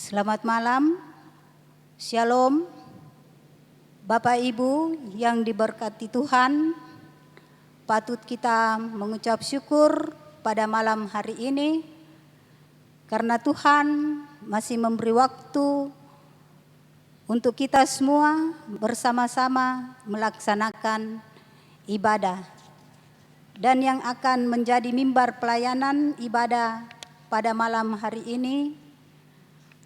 Selamat malam, Shalom, Bapak Ibu yang diberkati Tuhan. Patut kita mengucap syukur pada malam hari ini karena Tuhan masih memberi waktu untuk kita semua bersama-sama melaksanakan ibadah. Dan yang akan menjadi mimbar pelayanan ibadah pada malam hari ini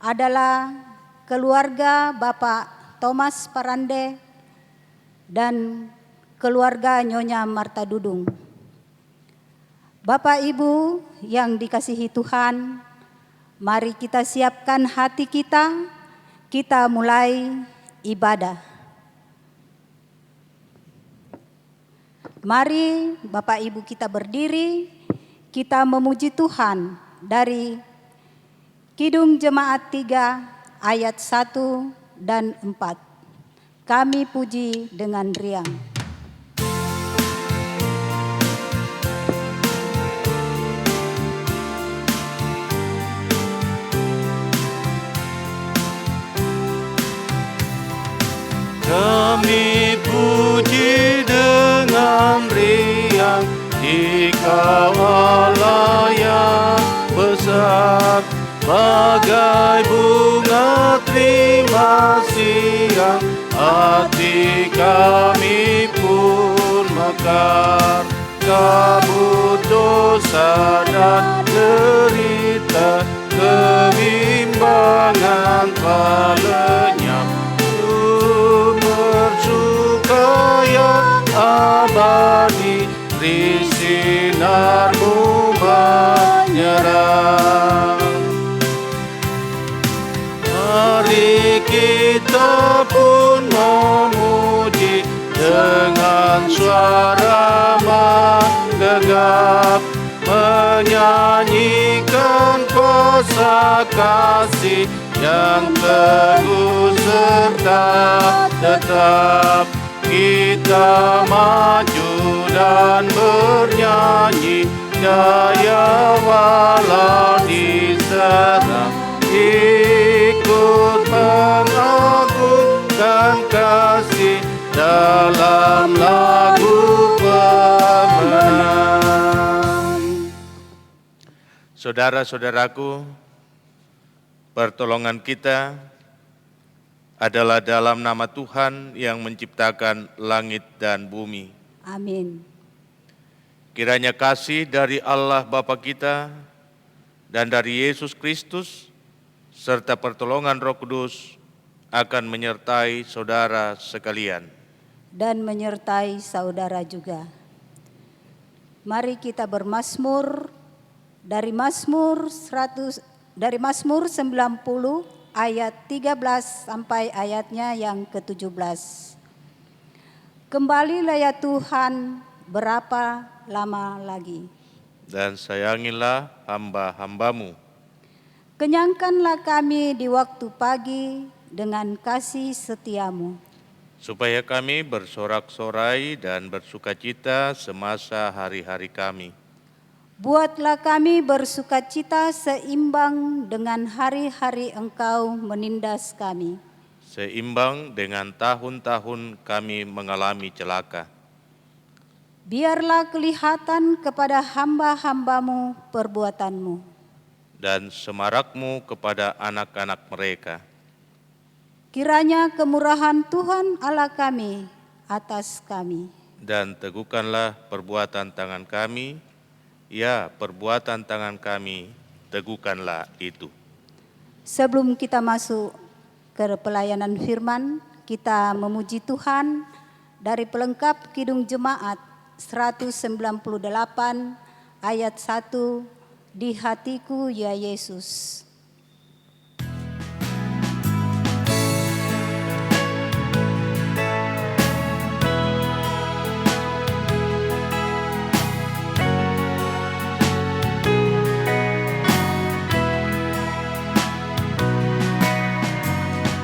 adalah keluarga Bapak Thomas Parande dan keluarga Nyonya Marta Dudung. Bapak Ibu yang dikasihi Tuhan, mari kita siapkan hati kita mulai ibadah. Mari Bapak Ibu kita berdiri, kita memuji Tuhan dari Kidung Jemaat 3 ayat 1 dan 4. Kami puji dengan riang. Kami puji dengan riang Dikau Allah yang besar, bagai bunga terima siang, hati kami pun mekar. Kabut dosa dan derita, kebimbangan telah lenyap. Sumber sukaya abadi, di sinarmu menyerang. Mari kita pun memuji dengan suara menggagap, menyanyikan kuasa kasih yang teguh serta tetap. Kita maju dan bernyanyi, jaya walau diserang. Ikut mengagungkan kasih dalam lagu pemenang. Saudara-saudaraku, pertolongan kita adalah dalam nama Tuhan yang menciptakan langit dan bumi. Amin. Kiranya kasih dari Allah Bapa kita dan dari Yesus Kristus serta pertolongan Roh Kudus akan menyertai saudara sekalian. Dan menyertai saudara juga. Mari kita bermazmur dari Mazmur 90 ayat 13 sampai ayatnya yang ke-17. Kembalilah ya Tuhan, berapa lama lagi? Dan sayangilah hamba-hambamu. Kenyangkanlah kami di waktu pagi dengan kasih setiamu. Supaya kami bersorak-sorai dan bersukacita semasa hari-hari kami. Buatlah kami bersukacita seimbang dengan hari-hari Engkau menindas kami. Seimbang dengan tahun-tahun kami mengalami celaka. Biarlah kelihatan kepada hamba-hambamu perbuatanmu. Dan semarakmu kepada anak-anak mereka. Kiranya kemurahan Tuhan Allah kami atas kami. Dan teguhkanlah perbuatan tangan kami, ya perbuatan tangan kami, teguhkanlah itu. Sebelum kita masuk ke pelayanan firman, kita memuji Tuhan dari pelengkap Kidung Jemaat 198 ayat 1, di hatiku ya Yesus.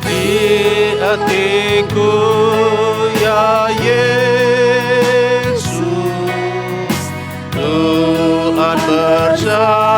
Di hatiku ya Yesus, Tuhan bersabdalah,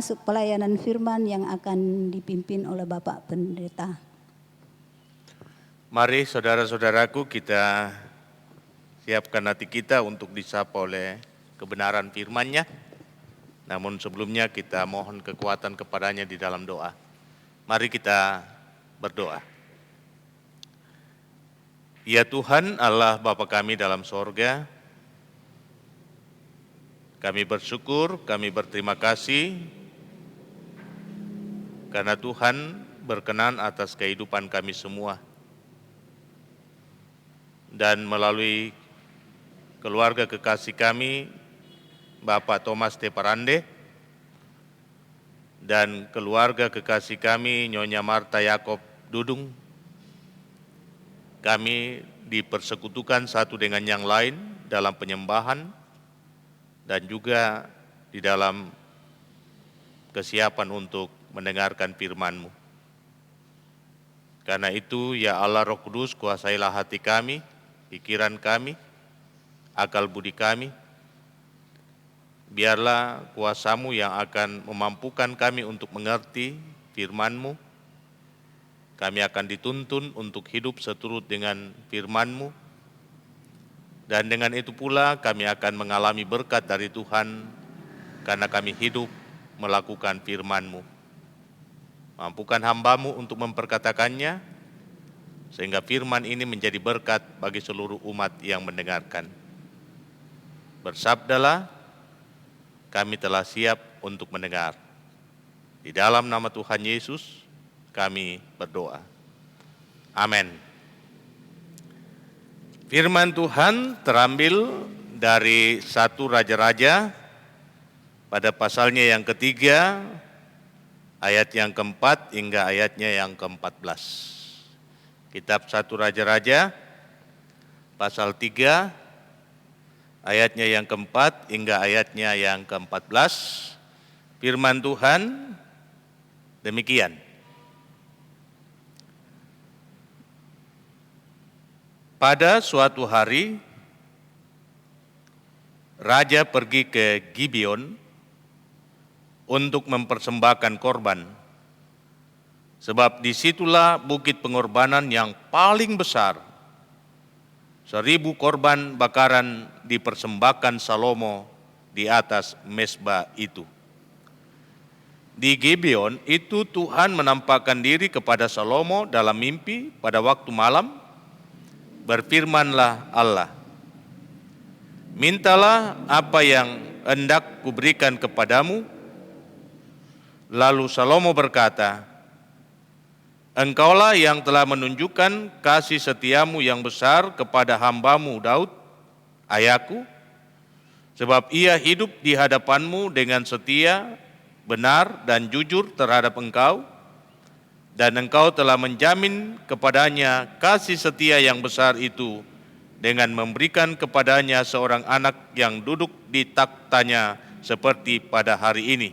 masuk pelayanan firman yang akan dipimpin oleh Bapak Pendeta. Mari saudara-saudaraku, kita siapkan hati kita untuk disapa oleh kebenaran firman-Nya. Namun sebelumnya kita mohon kekuatan kepadanya di dalam doa. Mari kita berdoa. Ya Tuhan Allah Bapa kami dalam sorga, kami bersyukur, kami berterima kasih karena Tuhan berkenan atas kehidupan kami semua. Dan melalui keluarga kekasih kami, Bapak Thomas Teparande, dan keluarga kekasih kami, Nyonya Marta Yakob Dudung, kami dipersekutukan satu dengan yang lain dalam penyembahan dan juga di dalam kesiapan untuk mendengarkan firman-Mu. Karena itu, ya Allah Roh Kudus, kuasailah hati kami, pikiran kami, akal budi kami. Biarlah kuasa-Mu yang akan memampukan kami untuk mengerti firman-Mu. Kami akan dituntun untuk hidup seturut dengan firman-Mu. Dan dengan itu pula kami akan mengalami berkat dari Tuhan karena kami hidup melakukan firman-Mu. Mampukan hamba-Mu untuk memperkatakannya, sehingga firman ini menjadi berkat bagi seluruh umat yang mendengarkan. Bersabdalah, kami telah siap untuk mendengar. Di dalam nama Tuhan Yesus, kami berdoa. Amin. Firman Tuhan terambil dari 1 Raja-Raja pada pasalnya yang ketiga, ayat yang keempat hingga ayatnya yang ke-14. Kitab 1 Raja-Raja, pasal 3, ayatnya yang keempat hingga ayatnya yang ke-14. Firman Tuhan demikian. Pada suatu hari, raja pergi ke Gibeon untuk mempersembahkan korban, sebab disitulah bukit pengorbanan yang paling besar. 1000 korban bakaran dipersembahkan Salomo di atas mezbah itu. Di Gibeon itu Tuhan menampakkan diri kepada Salomo dalam mimpi pada waktu malam. Berfirmanlah Allah, mintalah apa yang hendak kuberikan kepadamu. Lalu Salomo berkata, Engkaulah yang telah menunjukkan kasih setiamu yang besar kepada hambamu Daud, ayahku, sebab ia hidup di hadapanmu dengan setia, benar dan jujur terhadap engkau, dan engkau telah menjamin kepadanya kasih setia yang besar itu dengan memberikan kepadanya seorang anak yang duduk di takhtanya seperti pada hari ini.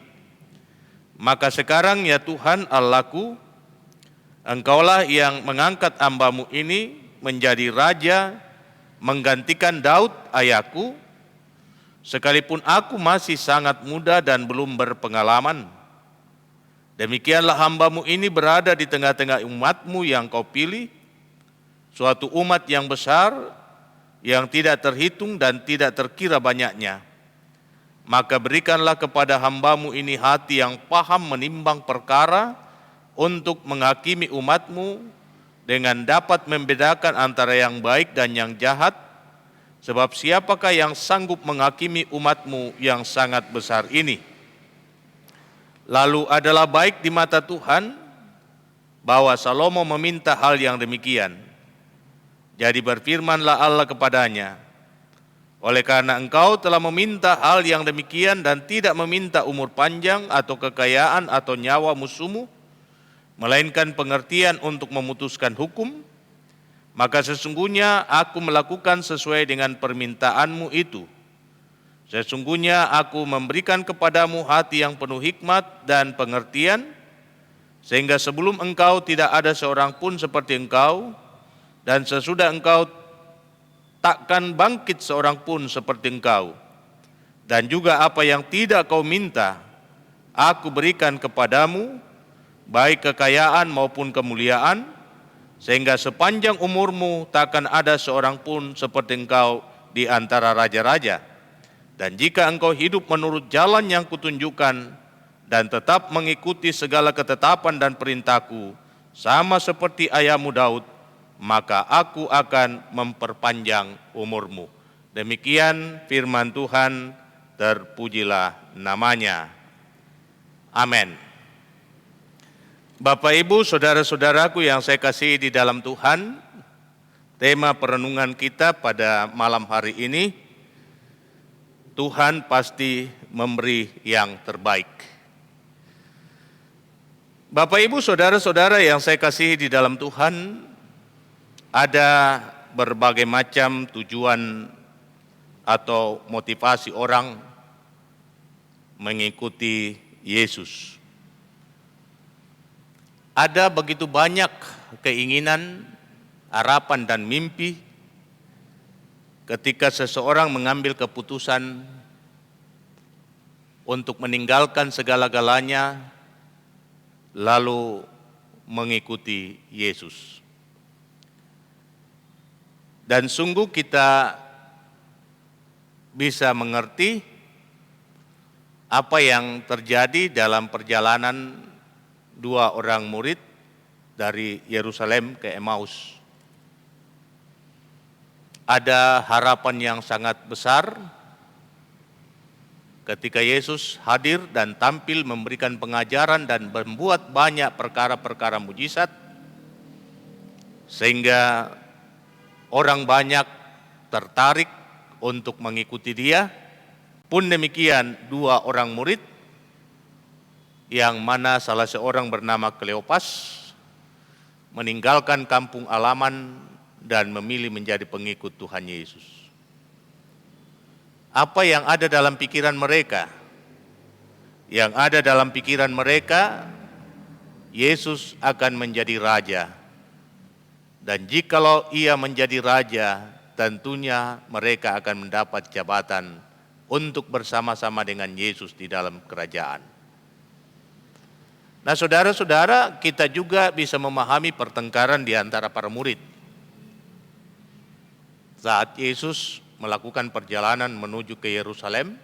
Maka sekarang ya Tuhan Allahku, Engkaulah yang mengangkat hamba-Mu ini menjadi raja menggantikan Daud ayahku, sekalipun aku masih sangat muda dan belum berpengalaman. Demikianlah hamba-Mu ini berada di tengah-tengah umat-Mu yang Kau pilih, suatu umat yang besar, yang tidak terhitung dan tidak terkira banyaknya. Maka berikanlah kepada hamba-Mu ini hati yang paham menimbang perkara untuk menghakimi umat-Mu dengan dapat membedakan antara yang baik dan yang jahat, sebab siapakah yang sanggup menghakimi umat-Mu yang sangat besar ini? Lalu adalah baik di mata Tuhan bahwa Salomo meminta hal yang demikian. Jadi berfirmanlah Allah kepadanya, oleh karena engkau telah meminta hal yang demikian dan tidak meminta umur panjang atau kekayaan atau nyawa musuhmu, melainkan pengertian untuk memutuskan hukum, maka sesungguhnya aku melakukan sesuai dengan permintaanmu itu. Sesungguhnya aku memberikan kepadamu hati yang penuh hikmat dan pengertian, sehingga sebelum engkau tidak ada seorang pun seperti engkau, dan sesudah engkau takkan bangkit seorang pun seperti engkau. Dan juga apa yang tidak kau minta, aku berikan kepadamu, baik kekayaan maupun kemuliaan, sehingga sepanjang umurmu takkan ada seorang pun seperti engkau di antara raja-raja. Dan jika engkau hidup menurut jalan yang kutunjukkan dan tetap mengikuti segala ketetapan dan perintahku, sama seperti ayahmu Daud, maka aku akan memperpanjang umurmu. Demikian firman Tuhan, terpujilah namanya. Amin. Bapak, Ibu, saudara-saudaraku yang saya kasihi di dalam Tuhan, tema perenungan kita pada malam hari ini, Tuhan pasti memberi yang terbaik. Bapak, Ibu, saudara-saudara yang saya kasihi di dalam Tuhan, ada berbagai macam tujuan atau motivasi orang mengikuti Yesus. Ada begitu banyak keinginan, harapan dan mimpi ketika seseorang mengambil keputusan untuk meninggalkan segala-galanya lalu mengikuti Yesus. Dan sungguh kita bisa mengerti apa yang terjadi dalam perjalanan dua orang murid dari Yerusalem ke Emmaus. Ada harapan yang sangat besar ketika Yesus hadir dan tampil memberikan pengajaran dan membuat banyak perkara-perkara mujizat, sehingga orang banyak tertarik untuk mengikuti dia. Pun demikian dua orang murid, yang mana salah seorang bernama Kleopas meninggalkan kampung halaman dan memilih menjadi pengikut Tuhan Yesus. Apa yang ada dalam pikiran mereka? Yang ada dalam pikiran mereka, Yesus akan menjadi raja. Dan jikalau ia menjadi raja, tentunya mereka akan mendapat jabatan untuk bersama-sama dengan Yesus di dalam kerajaan. Nah, saudara-saudara, kita juga bisa memahami pertengkaran di antara para murid. Saat Yesus melakukan perjalanan menuju ke Yerusalem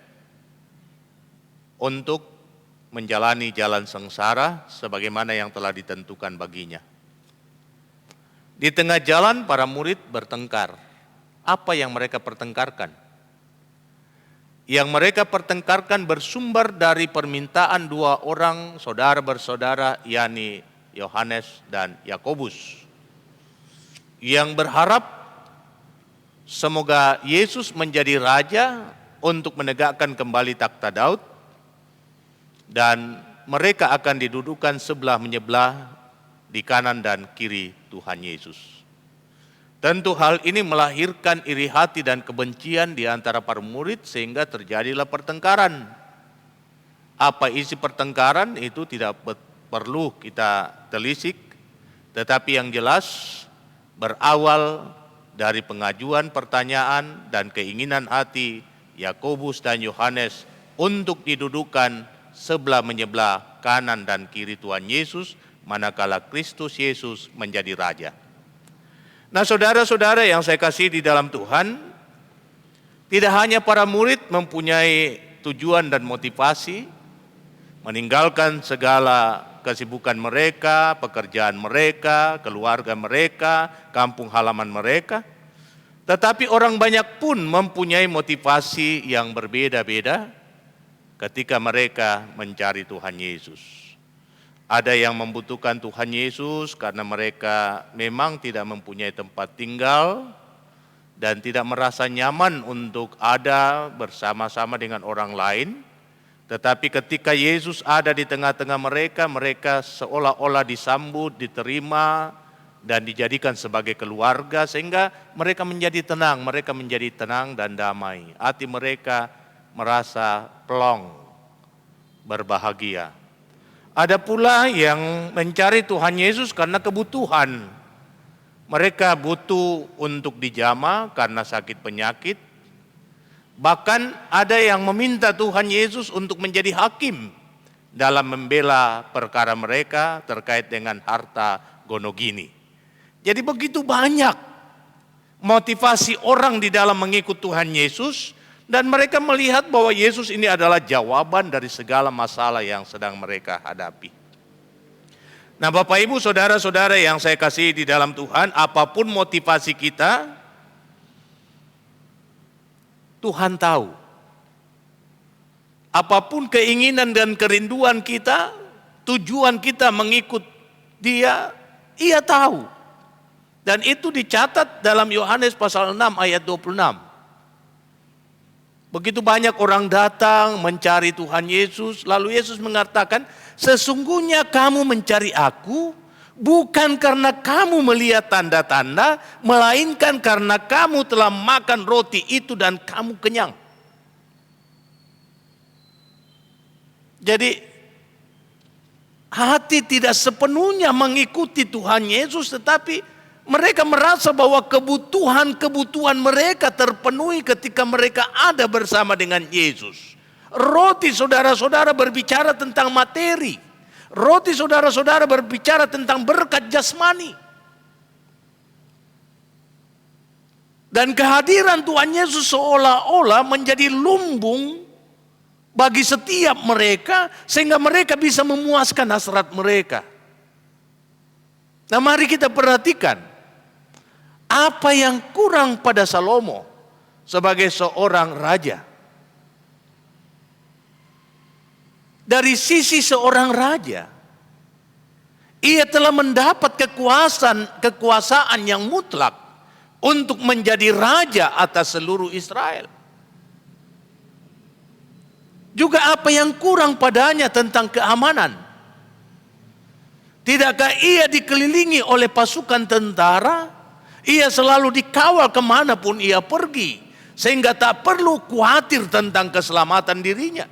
untuk menjalani jalan sengsara sebagaimana yang telah ditentukan baginya. Di tengah jalan para murid bertengkar. Apa yang mereka pertengkarkan? Yang mereka pertengkarkan bersumber dari permintaan dua orang saudara bersaudara, yakni Yohanes dan Yakobus, yang berharap semoga Yesus menjadi raja untuk menegakkan kembali takhta Daud, dan mereka akan didudukan sebelah menyebelah di kanan dan kiri Tuhan Yesus. Tentu hal ini melahirkan iri hati dan kebencian di antara para murid sehingga terjadilah pertengkaran. Apa isi pertengkaran itu tidak perlu kita telisik, tetapi yang jelas berawal dari pengajuan pertanyaan dan keinginan hati Yakobus dan Yohanes untuk didudukan sebelah menyebelah kanan dan kiri Tuhan Yesus manakala Kristus Yesus menjadi raja. Nah, saudara-saudara yang saya kasih di dalam Tuhan, tidak hanya para murid mempunyai tujuan dan motivasi meninggalkan segala kesibukan mereka, pekerjaan mereka, keluarga mereka, kampung halaman mereka, tetapi orang banyak pun mempunyai motivasi yang berbeda-beda ketika mereka mencari Tuhan Yesus. Ada yang membutuhkan Tuhan Yesus karena mereka memang tidak mempunyai tempat tinggal dan tidak merasa nyaman untuk ada bersama-sama dengan orang lain. Tetapi ketika Yesus ada di tengah-tengah mereka, mereka seolah-olah disambut, diterima, dan dijadikan sebagai keluarga sehingga mereka menjadi tenang dan damai. Hati mereka merasa plong, berbahagia. Ada pula yang mencari Tuhan Yesus karena kebutuhan. Mereka butuh untuk dijamah karena sakit penyakit. Bahkan ada yang meminta Tuhan Yesus untuk menjadi hakim dalam membela perkara mereka terkait dengan harta gonogini. Jadi begitu banyak motivasi orang di dalam mengikut Tuhan Yesus, dan mereka melihat bahwa Yesus ini adalah jawaban dari segala masalah yang sedang mereka hadapi. Nah, Bapak Ibu, saudara-saudara yang saya kasih di dalam Tuhan, apapun motivasi kita, Tuhan tahu. Apapun keinginan dan kerinduan kita, tujuan kita mengikut Dia, Ia tahu. Dan itu dicatat dalam Yohanes pasal 6 ayat 26. Begitu banyak orang datang mencari Tuhan Yesus, lalu Yesus mengatakan, sesungguhnya kamu mencari aku bukan karena kamu melihat tanda-tanda, melainkan karena kamu telah makan roti itu dan kamu kenyang. Jadi hati tidak sepenuhnya mengikuti Tuhan Yesus, tetapi mereka merasa bahwa kebutuhan mereka terpenuhi ketika mereka ada bersama dengan Yesus. Roti, saudara-saudara, berbicara tentang materi. Roti, saudara-saudara, berbicara tentang berkat jasmani. Dan kehadiran Tuhan Yesus seolah-olah menjadi lumbung bagi setiap mereka, sehingga mereka bisa memuaskan hasrat mereka. Nah, mari kita perhatikan apa yang kurang pada Salomo sebagai seorang raja. Dari sisi seorang raja, ia telah mendapat kekuasaan yang mutlak untuk menjadi raja atas seluruh Israel. Juga apa yang kurang padanya tentang keamanan. Tidakkah ia dikelilingi oleh pasukan tentara? Ia selalu dikawal kemanapun ia pergi, sehingga tak perlu khawatir tentang keselamatan dirinya.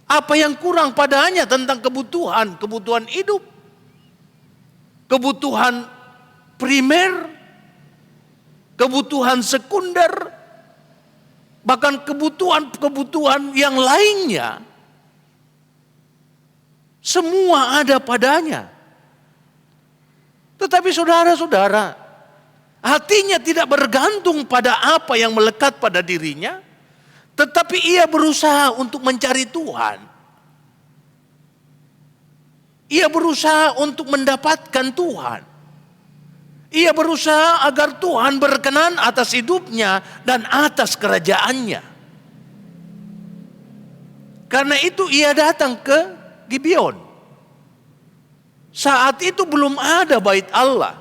Apa yang kurang padanya tentang kebutuhan hidup? Kebutuhan primer, kebutuhan sekunder, bahkan kebutuhan yang lainnya, semua ada padanya. Tetapi saudara-saudara, hatinya tidak bergantung pada apa yang melekat pada dirinya, tetapi ia berusaha untuk mencari Tuhan. Ia berusaha untuk mendapatkan Tuhan. Ia berusaha agar Tuhan berkenan atas hidupnya dan atas kerajaannya. Karena itu ia datang ke Gibeon. Saat itu belum ada bait Allah.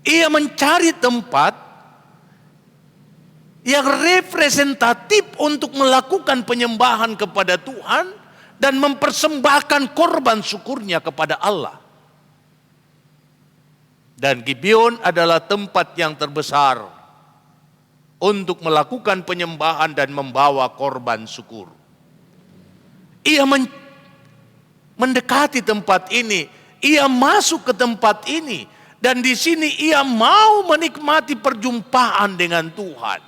Ia mencari tempat yang representatif untuk melakukan penyembahan kepada Tuhan dan mempersembahkan korban syukurnya kepada Allah. Dan Gibeon adalah tempat yang terbesar untuk melakukan penyembahan dan membawa korban syukur. Ia mendekati tempat ini, ia masuk ke tempat ini, dan di sini ia mau menikmati perjumpaan dengan Tuhan.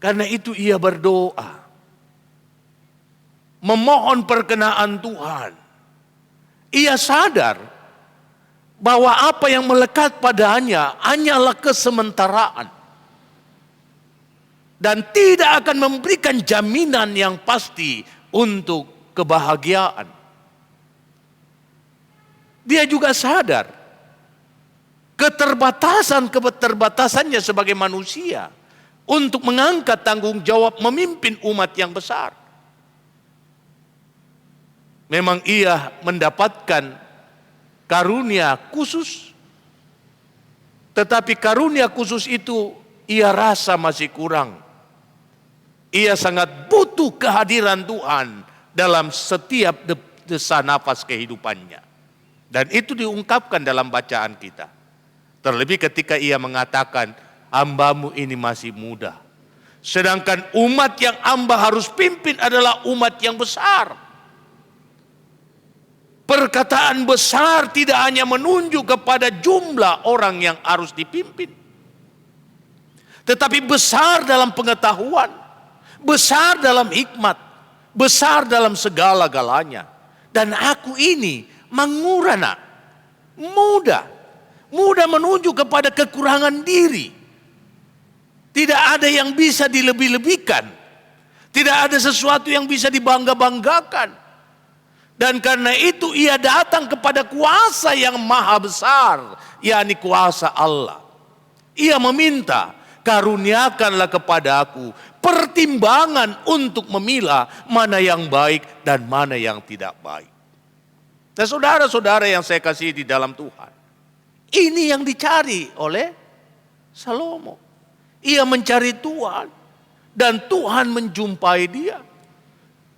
Karena itu ia berdoa, memohon perkenaan Tuhan. Ia sadar bahwa apa yang melekat padanya hanyalah kesementaraan dan tidak akan memberikan jaminan yang pasti untuk kebahagiaan. Dia juga sadar keterbatasannya sebagai manusia untuk mengangkat tanggung jawab memimpin umat yang besar. Memang ia mendapatkan karunia khusus, tetapi karunia khusus itu ia rasa masih kurang. Ia sangat butuh kehadiran Tuhan dalam setiap desa nafas kehidupannya. Dan itu diungkapkan dalam bacaan kita. Terlebih ketika ia mengatakan, hambamu ini masih muda. Sedangkan umat yang hamba harus pimpin adalah umat yang besar. Perkataan besar tidak hanya menunjuk kepada jumlah orang yang harus dipimpin, tetapi besar dalam pengetahuan, besar dalam hikmat, besar dalam segala-galanya. Dan aku ini mangura nak, mudah menuju kepada kekurangan diri. Tidak ada yang bisa dilebih-lebihkan. Tidak ada sesuatu yang bisa dibangga-banggakan. Dan karena itu ia datang kepada kuasa yang maha besar, yakni kuasa Allah. Ia meminta, karuniakanlah kepada aku pertimbangan untuk memilah mana yang baik dan mana yang tidak baik. Dan saudara-saudara yang saya kasih di dalam Tuhan, ini yang dicari oleh Salomo. Ia mencari Tuhan dan Tuhan menjumpai dia.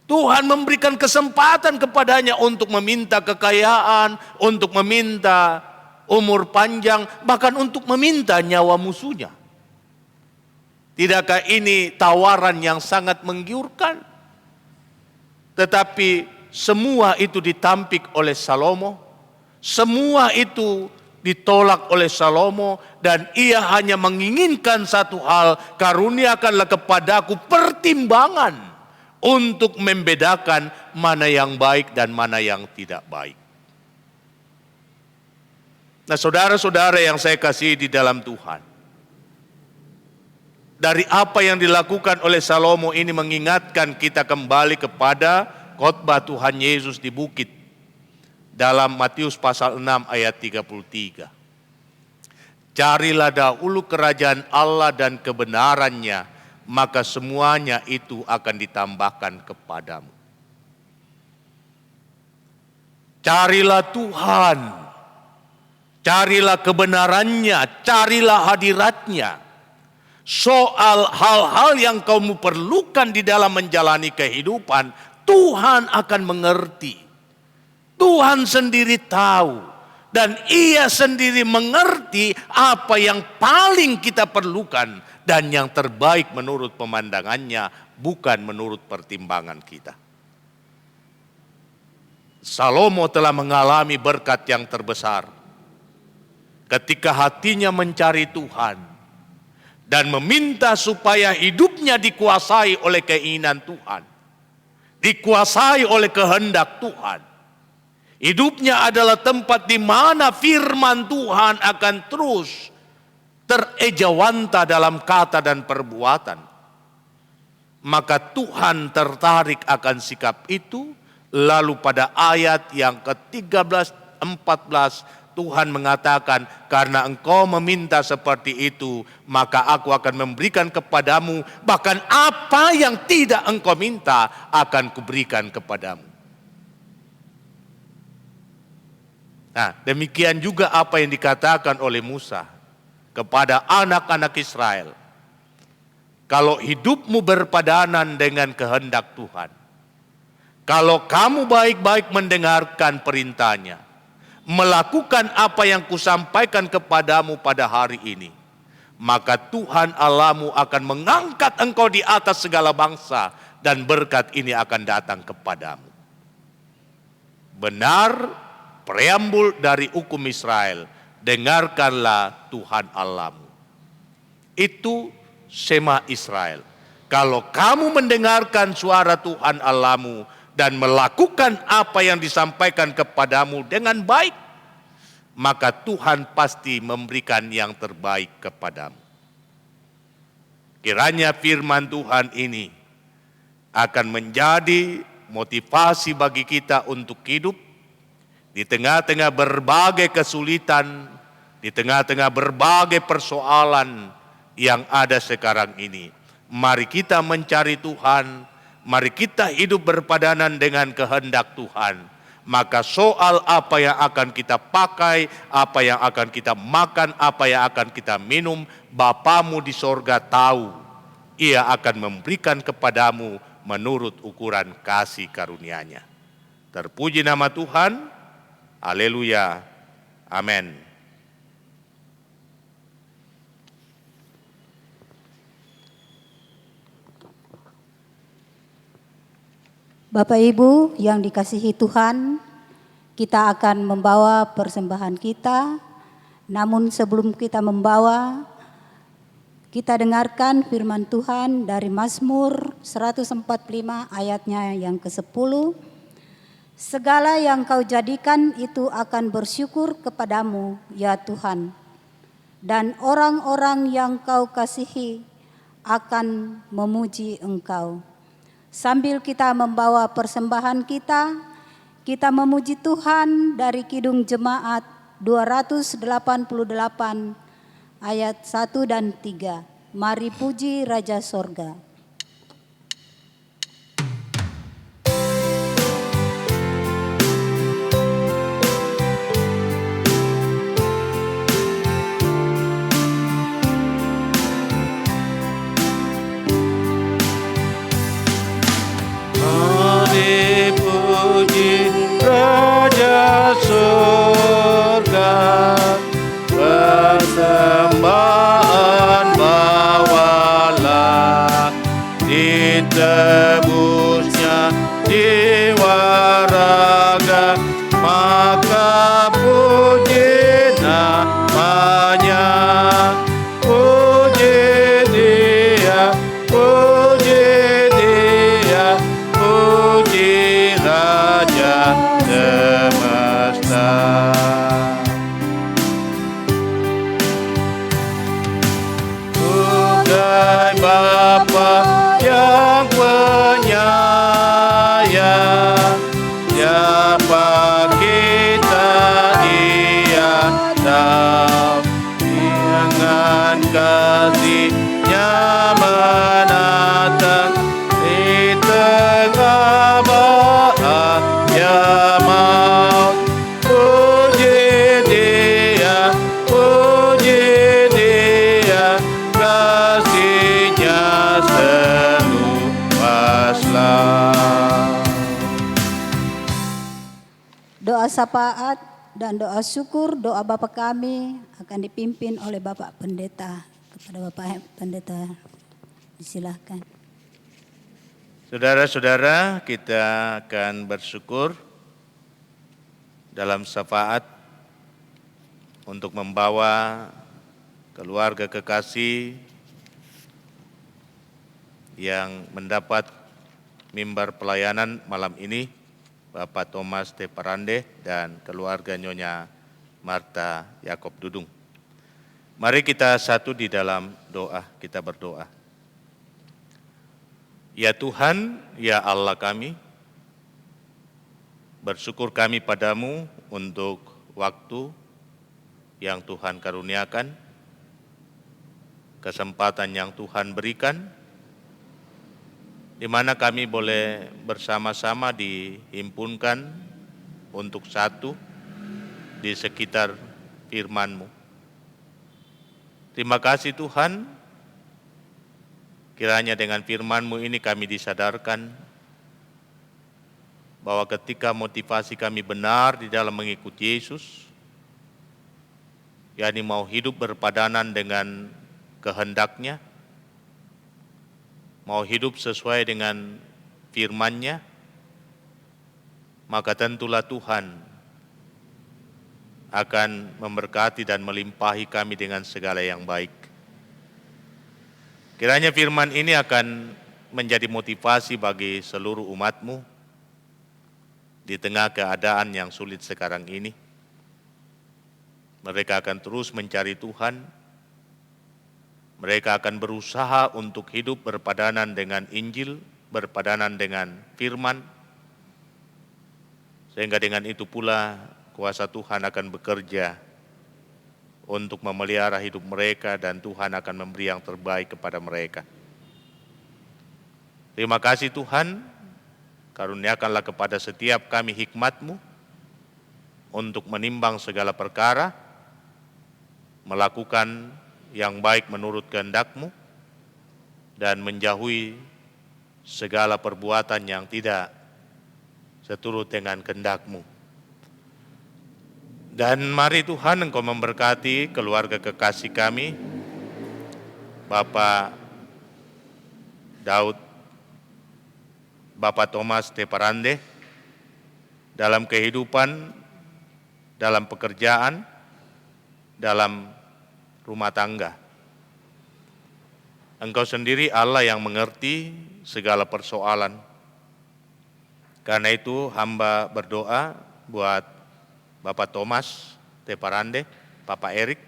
Tuhan memberikan kesempatan kepadanya untuk meminta kekayaan, untuk meminta umur panjang, bahkan untuk meminta nyawa musuhnya. Tidakkah ini tawaran yang sangat menggiurkan? Tetapi semua itu ditampik oleh Salomo, semua itu ditolak oleh Salomo, dan ia hanya menginginkan satu hal, karuniakanlah kepadaku pertimbangan untuk membedakan mana yang baik dan mana yang tidak baik. Nah, saudara-saudara yang saya kasih di dalam Tuhan, dari apa yang dilakukan oleh Salomo ini mengingatkan kita kembali kepada khotbah Tuhan Yesus di bukit dalam Matius pasal 6 ayat 33. Carilah dahulu kerajaan Allah dan kebenarannya, maka semuanya itu akan ditambahkan kepadamu. Carilah Tuhan, carilah kebenarannya, carilah hadiratnya. Soal hal-hal yang kamu perlukan di dalam menjalani kehidupan, Tuhan akan mengerti. Tuhan sendiri tahu. Dan ia sendiri mengerti apa yang paling kita perlukan dan yang terbaik menurut pemandangannya, bukan menurut pertimbangan kita. Salomo telah mengalami berkat yang terbesar ketika hatinya mencari Tuhan dan meminta supaya hidupnya dikuasai oleh keinginan Tuhan, dikuasai oleh kehendak Tuhan. Hidupnya adalah tempat di mana firman Tuhan akan terus terejawanta dalam kata dan perbuatan. Maka Tuhan tertarik akan sikap itu. Lalu pada ayat yang ke-13, 14 Tuhan mengatakan, karena engkau meminta seperti itu, maka aku akan memberikan kepadamu, bahkan apa yang tidak engkau minta akan kuberikan kepadamu. Nah, demikian juga apa yang dikatakan oleh Musa kepada anak-anak Israel. Kalau hidupmu berpadanan dengan kehendak Tuhan, kalau kamu baik-baik mendengarkan perintahnya, melakukan apa yang kusampaikan kepadamu pada hari ini, maka Tuhan Allahmu akan mengangkat engkau di atas segala bangsa dan berkat ini akan datang kepadamu. Benar preambul dari hukum Israel, dengarkanlah Tuhan Allahmu. Itu Shema Israel. Kalau kamu mendengarkan suara Tuhan Allahmu dan melakukan apa yang disampaikan kepadamu dengan baik, maka Tuhan pasti memberikan yang terbaik kepadamu. Kiranya firman Tuhan ini akan menjadi motivasi bagi kita untuk hidup di tengah-tengah berbagai kesulitan, di tengah-tengah berbagai persoalan yang ada sekarang ini. Mari kita mencari Tuhan, mari kita hidup berpadanan dengan kehendak Tuhan. Maka soal apa yang akan kita pakai, apa yang akan kita makan, apa yang akan kita minum, Bapamu di sorga tahu. Ia akan memberikan kepadamu menurut ukuran kasih karunia-Nya. Terpuji nama Tuhan. Haleluya. Amin. Bapak Ibu yang dikasihi Tuhan, kita akan membawa persembahan kita. Namun sebelum kita membawa, Kita dengarkan firman Tuhan dari Mazmur 145 ayatnya yang ke-10. Segala yang kau jadikan itu akan bersyukur kepadamu, ya Tuhan. Dan orang-orang yang kau kasihi akan memuji Engkau. Sambil kita membawa persembahan kita memuji Tuhan dari Kidung Jemaat 288 ayat 1 dan 3. Mari puji Raja Sorga. Mari puji Raja Surga, persembahan bawalah, ditebusnya jiwa raga, maka puji namanya. Puji Dia, puji Dia, puji Raja semesta. Tugai Bapa yang penyayang, siapa kita Ia tahu, dengan kasih-Nya menatang di tengah bahaya maut. Puji Dia, puji Dia, kasih-Nya seluaslah. Doa syafaat dan doa syukur, doa Bapa kami akan dipimpin oleh Bapak Pendeta. Kepada Bapak Pendeta, disilahkan. Saudara-saudara, kita akan bersyukur dalam syafaat untuk membawa keluarga kekasih yang mendapat mimbar pelayanan malam ini, Bapak Thomas de Parande dan keluarga Nyonya Marta Yakob Dudung. Mari kita satu di dalam doa, kita berdoa. Ya Tuhan, ya Allah kami, bersyukur kami padamu untuk waktu yang Tuhan karuniakan, kesempatan yang Tuhan berikan, di mana kami boleh bersama-sama dihimpunkan untuk satu di sekitar firman-Mu. Terima kasih Tuhan, kiranya dengan firman-Mu ini kami disadarkan bahwa ketika motivasi kami benar di dalam mengikuti Yesus, yakni mau hidup berpadanan dengan kehendak-Nya, mau hidup sesuai dengan firman-Nya, maka tentulah Tuhan akan memberkati dan melimpahi kami dengan segala yang baik. Kiranya firman ini akan menjadi motivasi bagi seluruh umat-Mu di tengah keadaan yang sulit sekarang ini. Mereka akan terus mencari Tuhan. Mereka akan berusaha untuk hidup berpadanan dengan Injil, berpadanan dengan firman, sehingga dengan itu pula kuasa Tuhan akan bekerja untuk memelihara hidup mereka dan Tuhan akan memberi yang terbaik kepada mereka. Terima kasih Tuhan, karuniakanlah kepada setiap kami hikmat-Mu untuk menimbang segala perkara, melakukan yang baik menurut kehendak-Mu, dan menjauhi segala perbuatan yang tidak seturut dengan kehendak-Mu. Dan mari Tuhan Engkau memberkati keluarga kekasih kami, Bapak Daud, Bapak Thomas de Parande, dalam kehidupan, dalam pekerjaan, dalam rumah tangga. Engkau sendiri Allah yang mengerti segala persoalan. Karena itu hamba berdoa buat Bapak Thomas Teparande, Bapak Erik.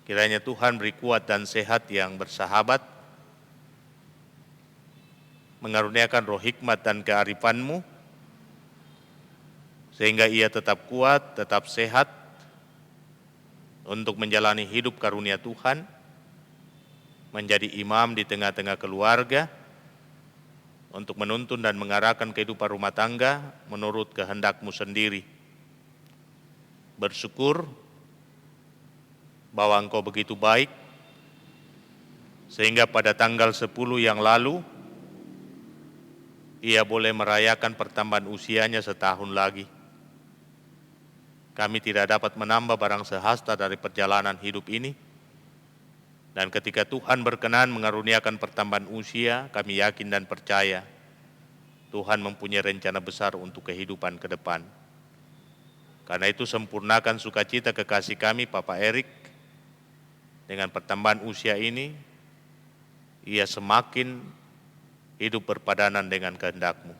Kiranya Tuhan beri kuat dan sehat yang bersahabat, mengaruniakan roh hikmat dan kearifan-Mu, sehingga ia tetap kuat, tetap sehat, untuk menjalani hidup karunia Tuhan, menjadi imam di tengah-tengah keluarga, untuk menuntun dan mengarahkan kehidupan rumah tangga menurut kehendak-Mu sendiri. Bersyukur bahwa Engkau begitu baik, sehingga pada tanggal 10 yang lalu, ia boleh merayakan pertambahan usianya setahun lagi. Kami tidak dapat menambah barang sehasta dari perjalanan hidup ini, dan ketika Tuhan berkenan mengaruniakan pertambahan usia, kami yakin dan percaya Tuhan mempunyai rencana besar untuk kehidupan ke depan. Karena itu sempurnakan sukacita kekasih kami, Papa Erik. Dengan pertambahan usia ini, ia semakin hidup berpadanan dengan kehendak-Mu.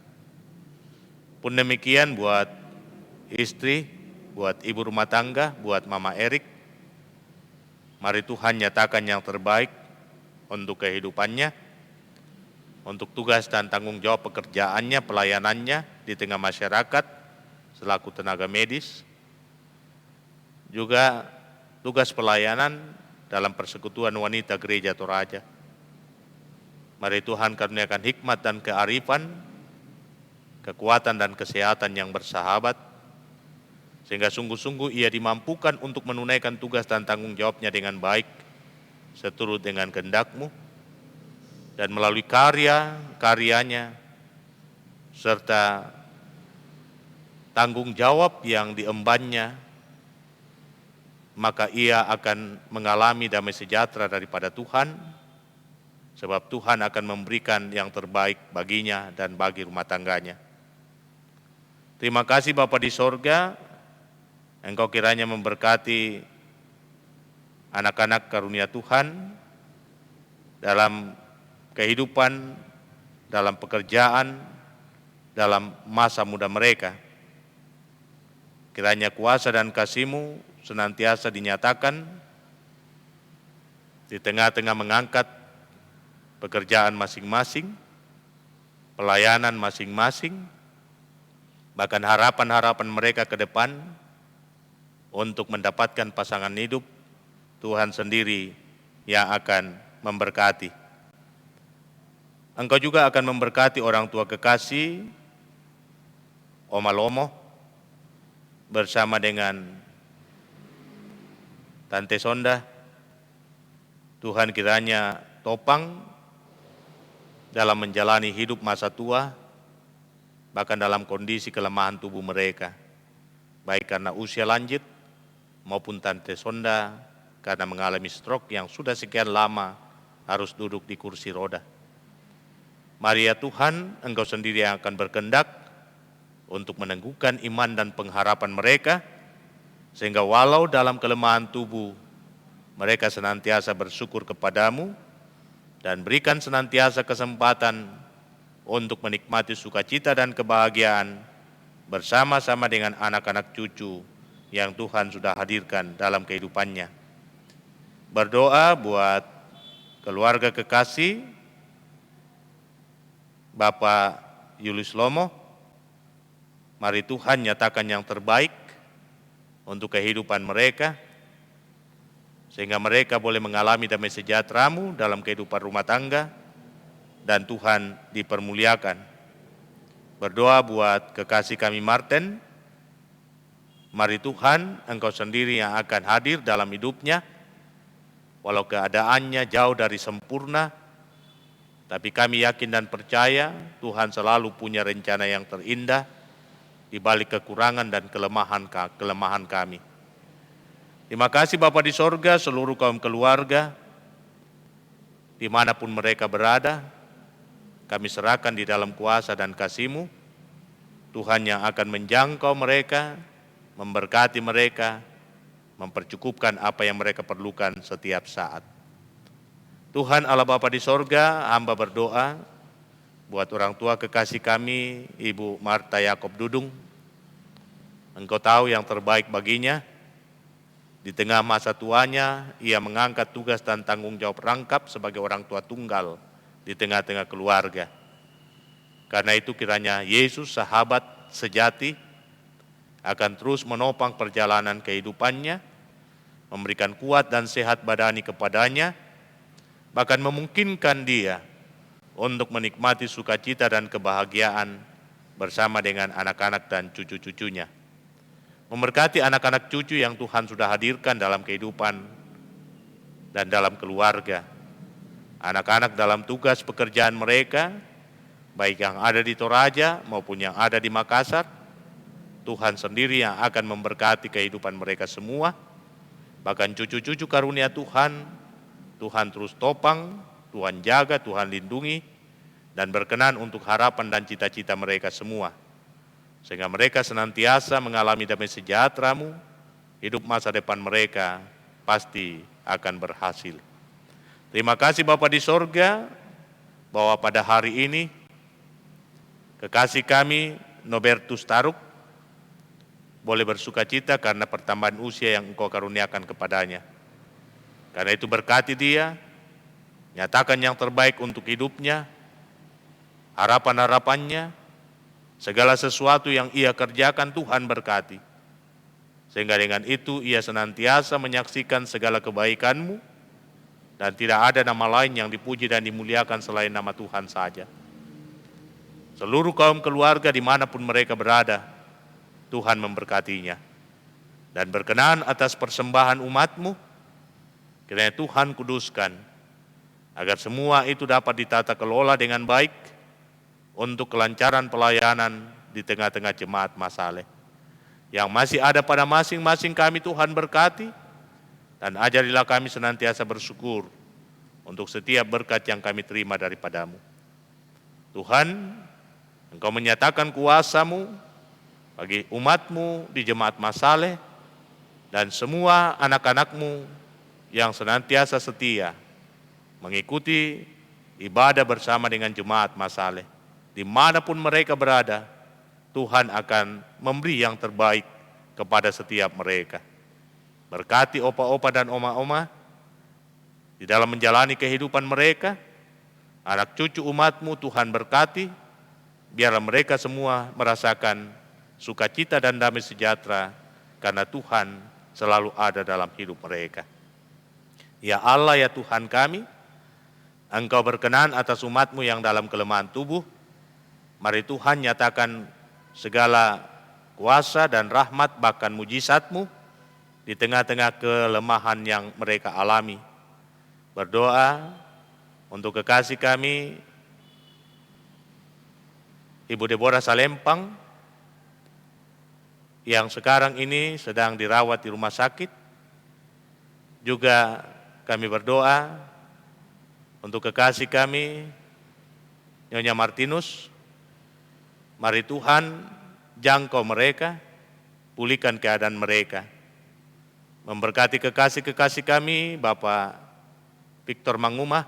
Pun demikian buat istri, buat ibu rumah tangga, buat Mama Erik. Mari Tuhan nyatakan yang terbaik untuk kehidupannya, untuk tugas dan tanggung jawab pekerjaannya, pelayanannya di tengah masyarakat selaku tenaga medis, juga tugas pelayanan dalam persekutuan wanita gereja Toraja. Mari Tuhan karuniakan hikmat dan kearifan, kekuatan dan kesehatan yang bersahabat, sehingga sungguh-sungguh ia dimampukan untuk menunaikan tugas dan tanggung jawabnya dengan baik, seturut dengan kehendak-Mu, dan melalui karya-karyanya, serta tanggung jawab yang diembannya, maka ia akan mengalami damai sejahtera daripada Tuhan, sebab Tuhan akan memberikan yang terbaik baginya dan bagi rumah tangganya. Terima kasih Bapa di sorga, Engkau kiranya memberkati anak-anak karunia Tuhan dalam kehidupan, dalam pekerjaan, dalam masa muda mereka. Kiranya kuasa dan kasih-Mu senantiasa dinyatakan di tengah-tengah mengangkat pekerjaan masing-masing, pelayanan masing-masing, bahkan harapan-harapan mereka ke depan untuk mendapatkan pasangan hidup. Tuhan sendiri yang akan memberkati. Engkau juga akan memberkati orang tua kekasih, Oma Lomo, bersama dengan Tante Sonda. Tuhan kiranya topang dalam menjalani hidup masa tua, bahkan dalam kondisi kelemahan tubuh mereka, baik karena usia lanjut maupun Tante Sonda karena mengalami stroke yang sudah sekian lama harus duduk di kursi roda. Mari ya Tuhan, Engkau sendiri yang akan berkehendak untuk meneguhkan iman dan pengharapan mereka, sehingga walau dalam kelemahan tubuh, mereka senantiasa bersyukur kepadamu, dan berikan senantiasa kesempatan untuk menikmati sukacita dan kebahagiaan bersama-sama dengan anak-anak cucu yang Tuhan sudah hadirkan dalam kehidupannya. Berdoa buat keluarga kekasih Bapak Julius Lomo. Mari Tuhan nyatakan yang terbaik untuk kehidupan mereka, sehingga mereka boleh mengalami damai sejahtera-Mu dalam kehidupan rumah tangga, dan Tuhan dipermuliakan. Berdoa buat kekasih kami Martin. Mari Tuhan, Engkau sendiri yang akan hadir dalam hidupnya, walau keadaannya jauh dari sempurna, tapi kami yakin dan percaya Tuhan selalu punya rencana yang terindah di balik kekurangan dan kelemahan kami. Terima kasih Bapa di sorga, seluruh kaum keluarga, dimanapun mereka berada, kami serahkan di dalam kuasa dan kasih-Mu. Tuhan yang akan menjangkau mereka, memberkati mereka, mempercukupkan apa yang mereka perlukan setiap saat. Tuhan Allah Bapa di sorga, hamba berdoa buat orang tua kekasih kami, Ibu Marta Yakob Dudung. Engkau tahu yang terbaik baginya. Di tengah masa tuanya, ia mengangkat tugas dan tanggung jawab rangkap sebagai orang tua tunggal di tengah-tengah keluarga. Karena itu kiranya Yesus, sahabat sejati, akan terus menopang perjalanan kehidupannya, memberikan kuat dan sehat badani kepadanya, bahkan memungkinkan dia untuk menikmati sukacita dan kebahagiaan bersama dengan anak-anak dan cucu-cucunya. Memberkati anak-anak cucu yang Tuhan sudah hadirkan dalam kehidupan dan dalam keluarga. Anak-anak dalam tugas pekerjaan mereka, baik yang ada di Toraja maupun yang ada di Makassar, Tuhan sendiri yang akan memberkati kehidupan mereka semua. Bahkan cucu-cucu karunia Tuhan, Tuhan terus topang, Tuhan jaga, Tuhan lindungi, dan berkenan untuk harapan dan cita-cita mereka semua. Sehingga mereka senantiasa mengalami damai sejahtera-Mu, hidup masa depan mereka pasti akan berhasil. Terima kasih Bapa di sorga, bahwa pada hari ini, kekasih kami Nobertus Taruk, boleh bersuka cita karena pertambahan usia yang Engkau karuniakan kepadanya. Karena itu berkati dia, nyatakan yang terbaik untuk hidupnya, harapan-harapannya, segala sesuatu yang ia kerjakan Tuhan berkati. Sehingga dengan itu ia senantiasa menyaksikan segala kebaikan-Mu, dan tidak ada nama lain yang dipuji dan dimuliakan selain nama Tuhan saja. Seluruh kaum keluarga dimanapun mereka berada, Tuhan memberkatinya. Dan berkenan atas persembahan umat-Mu, kiranya Tuhan kuduskan, agar semua itu dapat ditata kelola dengan baik, untuk kelancaran pelayanan di tengah-tengah jemaat Masaleh. Yang masih ada pada masing-masing kami Tuhan berkati, dan ajarilah kami senantiasa bersyukur untuk setiap berkat yang kami terima daripada-Mu. Tuhan, Engkau menyatakan kuasa-Mu bagi umat-Mu di jemaat Masaleh, dan semua anak-anak-Mu yang senantiasa setia mengikuti ibadah bersama dengan jemaat Masaleh. Dimanapun mereka berada, Tuhan akan memberi yang terbaik kepada setiap mereka. Berkati opa-opa dan oma-oma di dalam menjalani kehidupan mereka. Anak cucu umat-Mu Tuhan berkati, biarlah mereka semua merasakan sukacita dan damai sejahtera, karena Tuhan selalu ada dalam hidup mereka. Ya Allah, ya Tuhan kami, Engkau berkenan atas umat-Mu yang dalam kelemahan tubuh. Mari Tuhan nyatakan segala kuasa dan rahmat bahkan mujizat-Mu di tengah-tengah kelemahan yang mereka alami. Berdoa untuk kekasih kami, Ibu Deborah Salempang, yang sekarang ini sedang dirawat di rumah sakit. Juga kami berdoa untuk kekasih kami, Nyonya Martinus. Mari Tuhan jangkau mereka, pulihkan keadaan mereka. Memberkati kekasih-kekasih kami, Bapak Victor Mangumah,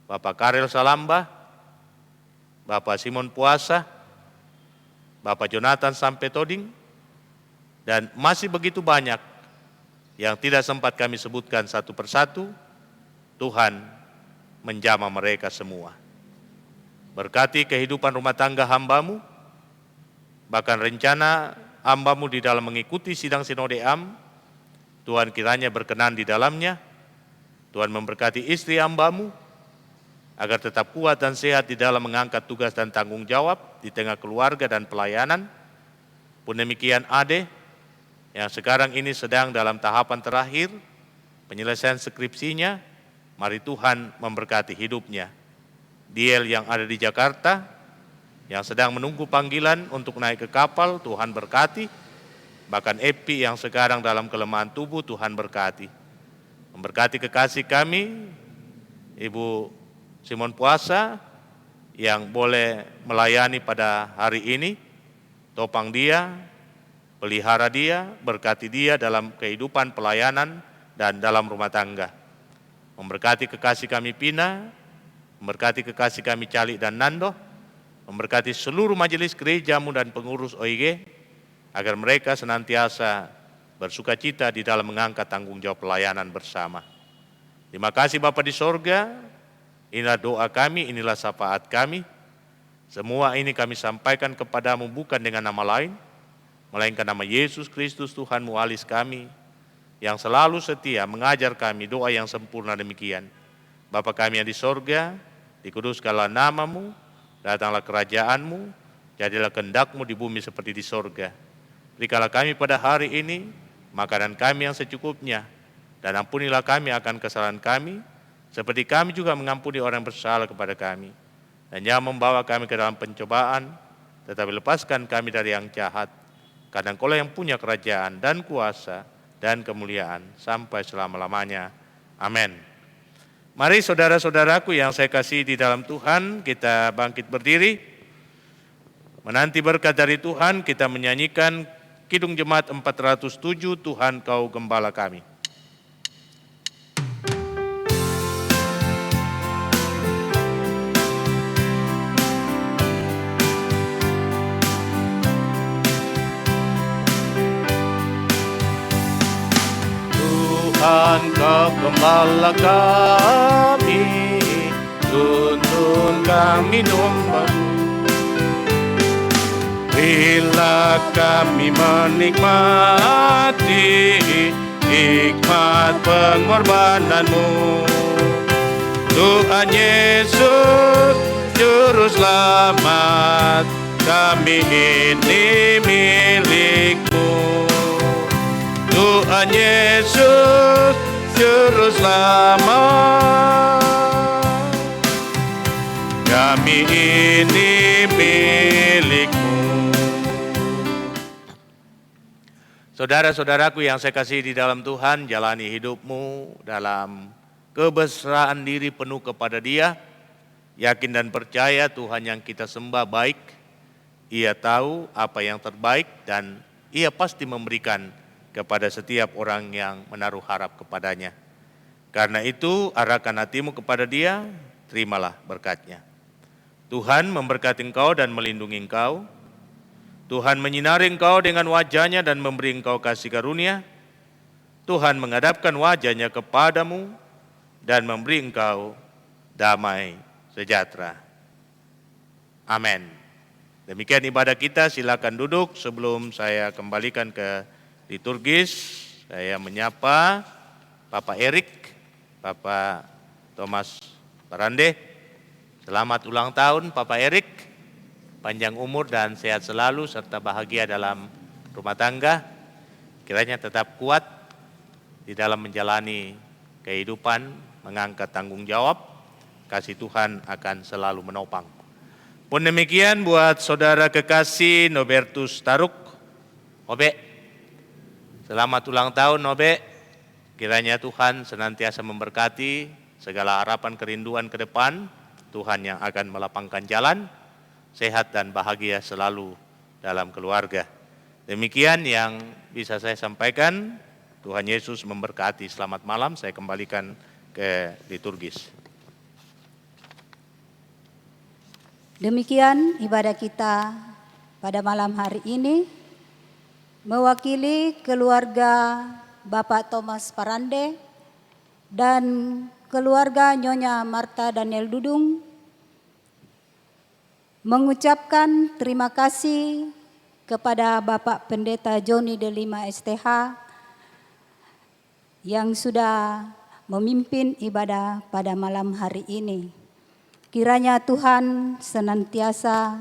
Bapak Karel Salamba, Bapak Simon Puasa, Bapak Jonathan Sampetoding, dan masih begitu banyak yang tidak sempat kami sebutkan satu persatu. Tuhan menjamah mereka semua. Berkati kehidupan rumah tangga hamba-Mu, bahkan rencana hamba-Mu di dalam mengikuti sidang Sinode Am, Tuhan kiranya berkenan di dalamnya. Tuhan memberkati istri hamba-Mu, agar tetap kuat dan sehat di dalam mengangkat tugas dan tanggung jawab di tengah keluarga dan pelayanan. Pun demikian Ade, yang sekarang ini sedang dalam tahapan terakhir penyelesaian skripsinya, mari Tuhan memberkati hidupnya. Diel yang ada di Jakarta, yang sedang menunggu panggilan untuk naik ke kapal, Tuhan berkati. Bahkan Epi yang sekarang dalam kelemahan tubuh, Tuhan berkati. Memberkati kekasih kami, Ibu Simon Puasa, yang boleh melayani pada hari ini. Topang dia, pelihara dia, berkati dia dalam kehidupan pelayanan dan dalam rumah tangga. memberkati kekasih kami Pina, memberkati kekasih kami Cali dan Nando, memberkati seluruh majelis gerejamu dan pengurus OIG, agar mereka senantiasa bersukacita di dalam mengangkat tanggung jawab pelayanan bersama. Terima kasih Bapa di sorga, inilah doa kami, inilah syafaat kami. Semua ini kami sampaikan kepadamu bukan dengan nama lain, melainkan nama Yesus Kristus Tuhan mualis kami, yang selalu setia mengajar kami doa yang sempurna demikian. Bapa kami yang di sorga, dikuduskanlah namamu, datanglah kerajaanmu, jadilah kehendakmu di bumi seperti di sorga. Berikanlah kami pada hari ini makanan kami yang secukupnya, dan ampunilah kami akan kesalahan kami, seperti kami juga mengampuni orang yang bersalah kepada kami. Dan jangan membawa kami ke dalam pencobaan, tetapi lepaskan kami dari yang jahat, karena Engkau yang punya kerajaan dan kuasa dan kemuliaan sampai selama-lamanya. Amin. Mari saudara-saudaraku yang saya kasih di dalam Tuhan, kita bangkit berdiri. Menanti berkat dari Tuhan, kita menyanyikan Kidung Jemaat 407, Tuhan Kau Gembala Kami. Tuhan Kau Gembala kami, tuntun kami domba-Mu. Bila kami menikmati hikmat pengorbanan-Mu, Tuhan Yesus Juru Selamat, kami ini milik-Mu. Tuhan Yesus Juru Selamat, kami ini milik-Mu. Saudara-saudaraku yang saya kasih di dalam Tuhan, jalani hidupmu dalam kebesaran diri penuh kepada Dia, yakin dan percaya Tuhan yang kita sembah baik, Ia tahu apa yang terbaik dan Ia pasti memberikan kepada setiap orang yang menaruh harap kepadanya. Karena itu arahkan hatimu kepada Dia, terimalah berkat-Nya. Tuhan memberkati engkau dan melindungi engkau. Tuhan menyinari engkau dengan wajah-Nya dan memberi engkau kasih karunia. Tuhan menghadapkan wajah-Nya kepadamu dan memberi engkau damai sejahtera. Amin. Demikian ibadah kita, silakan duduk. Sebelum saya kembalikan ke liturgis, saya menyapa Bapak Erik, Bapak Thomas Parande. Selamat ulang tahun Bapak Erik. Panjang umur dan sehat selalu serta bahagia dalam rumah tangga. Kiranya tetap kuat di dalam menjalani kehidupan, mengangkat tanggung jawab. Kasih Tuhan akan selalu menopang. Pun demikian buat saudara kekasih Nobertus Taruk. Obe, selamat ulang tahun Obe. Kiranya Tuhan senantiasa memberkati segala harapan kerinduan ke depan. Tuhan yang akan melapangkan jalan. Sehat dan bahagia selalu dalam keluarga. Demikian yang bisa saya sampaikan. Tuhan Yesus memberkati. Selamat malam, saya kembalikan ke liturgis. Demikian ibadah kita pada malam hari ini. Mewakili keluarga Bapak Thomas Parande dan keluarga Nyonya Marta Daniel Dudung, mengucapkan terima kasih kepada Bapak Pendeta Joni Delima STH yang sudah memimpin ibadah pada malam hari ini. Kiranya Tuhan senantiasa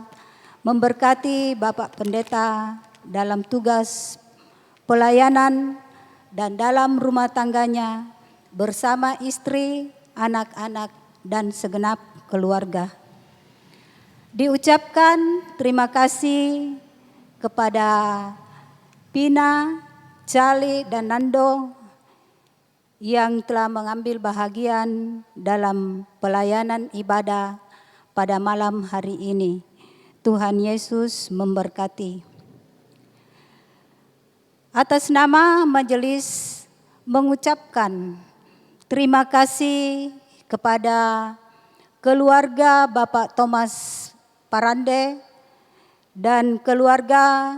memberkati Bapak Pendeta dalam tugas pelayanan dan dalam rumah tangganya bersama istri, anak-anak, dan segenap keluarga. Diucapkan terima kasih kepada Pina, Cali, dan Nando yang telah mengambil bahagian dalam pelayanan ibadah pada malam hari ini. Tuhan Yesus memberkati. Atas nama majelis mengucapkan Terima kasih kepada keluarga Bapak Thomas Parande dan keluarga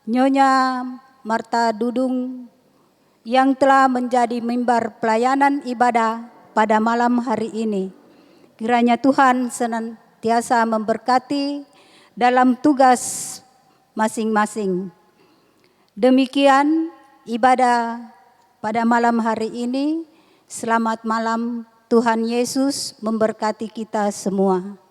Nyonya Marta Dudung yang telah menjadi mimbar pelayanan ibadah pada malam hari ini. Kiranya Tuhan senantiasa memberkati dalam tugas masing-masing. Demikian ibadah pada malam hari ini. Selamat malam, Tuhan Yesus memberkati kita semua.